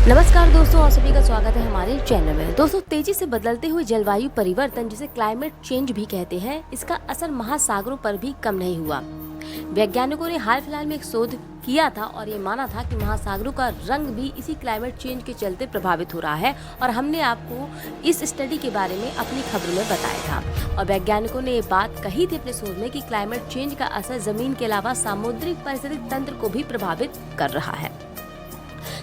नमस्कार दोस्तों, आप सभी का स्वागत है हमारे चैनल में। दोस्तों, तेजी से बदलते हुए जलवायु परिवर्तन जिसे क्लाइमेट चेंज भी कहते हैं, इसका असर महासागरों पर भी कम नहीं हुआ। वैज्ञानिकों ने हाल फिलहाल में एक शोध किया था और ये माना था कि महासागरों का रंग भी इसी क्लाइमेट चेंज के चलते प्रभावित हो रहा है, और हमने आपको इस स्टडी के बारे में अपनी खबर में बताया था। और वैज्ञानिकों ने ये बात कही थी अपने शोध में कि क्लाइमेट चेंज का असर जमीन के अलावा सामुद्रिक पारिस्थितिक तंत्र को भी प्रभावित कर रहा है।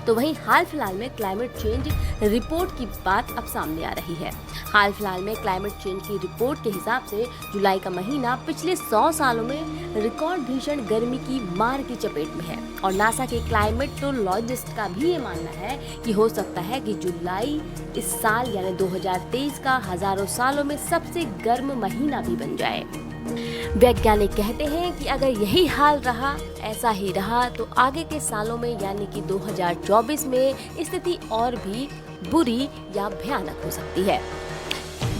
तो वहीं हाल फिलहाल में क्लाइमेट चेंज रिपोर्ट की बात अब सामने आ रही है। हाल फिलहाल में क्लाइमेट चेंज की रिपोर्ट के हिसाब से जुलाई का महीना पिछले 100 सालों में रिकॉर्ड भीषण गर्मी की मार की चपेट में है, और नासा के क्लाइमेटोलॉजिस्ट का भी ये मानना है कि हो सकता है कि जुलाई इस साल यानी 2023 का हजारों सालों में सबसे गर्म महीना भी बन जाए। वैज्ञानिक कहते हैं कि अगर यही हाल रहा, ऐसा ही रहा, तो आगे के सालों में यानी कि 2024 में स्थिति और भी बुरी या भयानक हो सकती है।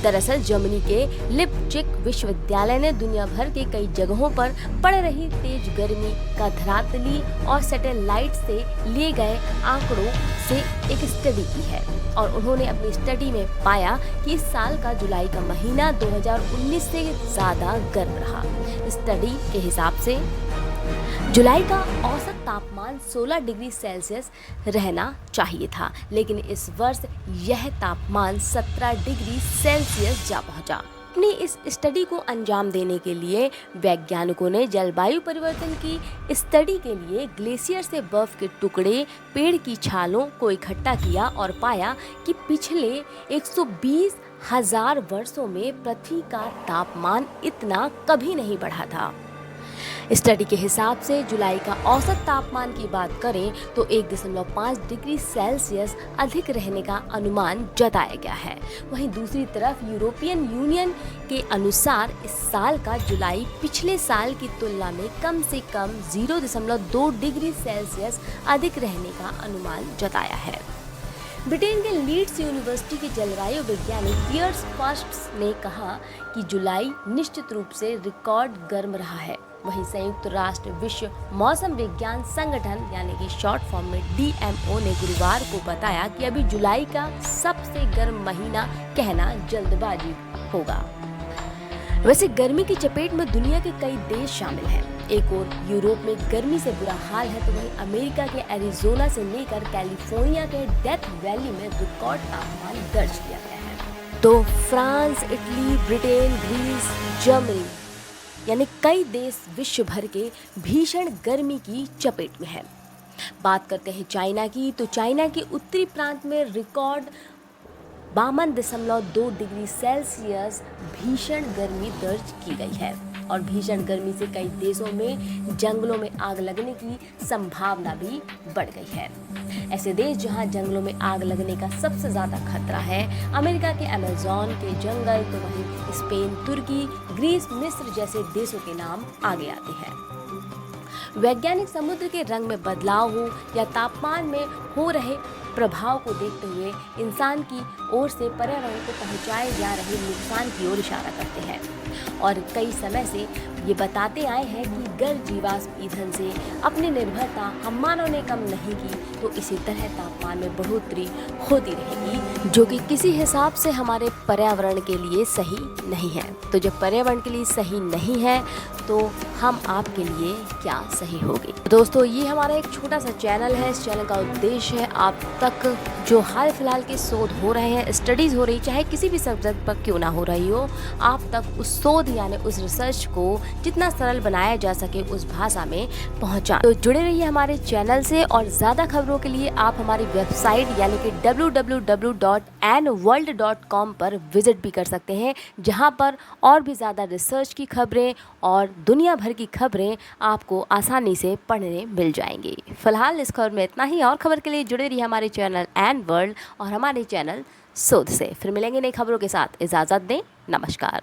दरअसल जर्मनी के लिपजिग विश्वविद्यालय ने दुनिया भर के कई जगहों पर पड़ रही तेज गर्मी का धरातली और सैटेलाइट से लिए गए आंकड़ों से एक स्टडी की है, और उन्होंने अपनी स्टडी में पाया कि इस साल का जुलाई का महीना 2019 से ज़्यादा गर्म रहा। स्टडी के हिसाब से जुलाई का औसत तापमान 16 डिग्री सेल्सियस रहना चाहिए था, लेकिन इस वर्ष यह तापमान 17 डिग्री सेल्सियस जा पहुंचा। अपनी इस स्टडी को अंजाम देने के लिए वैज्ञानिकों ने जलवायु परिवर्तन की स्टडी के लिए ग्लेशियर से बर्फ के टुकड़े, पेड़ की छालों को इकट्ठा किया और पाया कि पिछले 120,000 वर्षों में पृथ्वी का तापमान इतना कभी नहीं बढ़ा था। स्टडी के हिसाब से जुलाई का औसत तापमान की बात करें तो 1.5 डिग्री सेल्सियस अधिक रहने का अनुमान जताया गया है। वहीं दूसरी तरफ यूरोपियन यूनियन के अनुसार इस साल का जुलाई पिछले साल की तुलना में कम से कम 0.2 डिग्री सेल्सियस अधिक रहने का अनुमान जताया है। ब्रिटेन के लीड्स यूनिवर्सिटी के जलवायु वैज्ञानिक पियर्स फर्स्ट्स ने कहा कि जुलाई निश्चित रूप से रिकॉर्ड गर्म रहा है। वहीं संयुक्त राष्ट्र विश्व मौसम विज्ञान संगठन यानी कि शॉर्ट फॉर्म में DMO ने गुरुवार को बताया कि अभी जुलाई का सबसे गर्म महीना कहना जल्दबाजी होगा। वैसे गर्मी की चपेट में दुनिया के कई देश शामिल हैं। एक और यूरोप में गर्मी से बुरा हाल है, तो वहीं अमेरिका के एरिजोना से लेकर कैलिफोर्निया के डेथ वैली में रिकॉर्ड तापमान दर्ज किया गया है। तो France, Italy, Britain, Greece, Germany यानी कई देश विश्व भर के भीषण गर्मी की चपेट में है। बात करते हैं चाइना की, तो चाइना के उत्तरी प्रांत में रिकॉर्ड 52.2 डिग्री सेल्सियस भीषण गर्मी दर्ज की गई है, और भीषण गर्मी से कई देशों में जंगलों में आग लगने की संभावना भी बढ़ गई है। ऐसे देश जहां जंगलों में आग लगने का सबसे ज्यादा खतरा है, अमेरिका के अमेज़न के जंगल, तो वहीं स्पेन, तुर्की, ग्रीस, मिस्र जैसे देशों के नाम आगे आते हैं। वैज्ञानिक समुद्र के रंग में बदलाव हो या तापमान में हो रहे प्रभाव को देखते हुए इंसान की ओर से पर्यावरण को पहुंचाए जा रहे नुकसान की ओर इशारा करते हैं, और कई समय से ये बताते आए हैं कि अगर जीवाश्म ईंधन से अपनी निर्भरता हम मानव ने कम नहीं की तो इसी तरह तापमान में बढ़ोतरी होती रहेगी, जो कि किसी हिसाब से हमारे पर्यावरण के लिए सही नहीं है। तो जब पर्यावरण के लिए सही नहीं है तो हम आपके लिए क्या सही होगी। दोस्तों, ये हमारा एक छोटा सा चैनल है। इस चैनल का उद्देश्य है आप तक जो हाल फिलहाल के शोध हो रहे हैं, स्टडीज हो रही, चाहे किसी भी सब्जेक्ट पर क्यों ना हो रही हो, आप तक उस शोध यानी उस रिसर्च को जितना सरल बनाया जा सके उस भाषा में पहुंचा। तो जुड़े रहिए हमारे चैनल से, और ज़्यादा खबरों के लिए आप हमारी वेबसाइट यानी कि www.nworld.com पर विजिट भी कर सकते हैं, जहां पर और भी ज़्यादा रिसर्च की खबरें और दुनिया भर की खबरें आपको आसानी से पढ़ने मिल जाएंगी। फिलहाल इस खबर में इतना ही, और खबर के लिए जुड़े रहिए हमारे चैनल एन वर्ल्ड और हमारे चैनल शोध से। फिर मिलेंगे नई खबरों के साथ। इजाज़त दें, नमस्कार।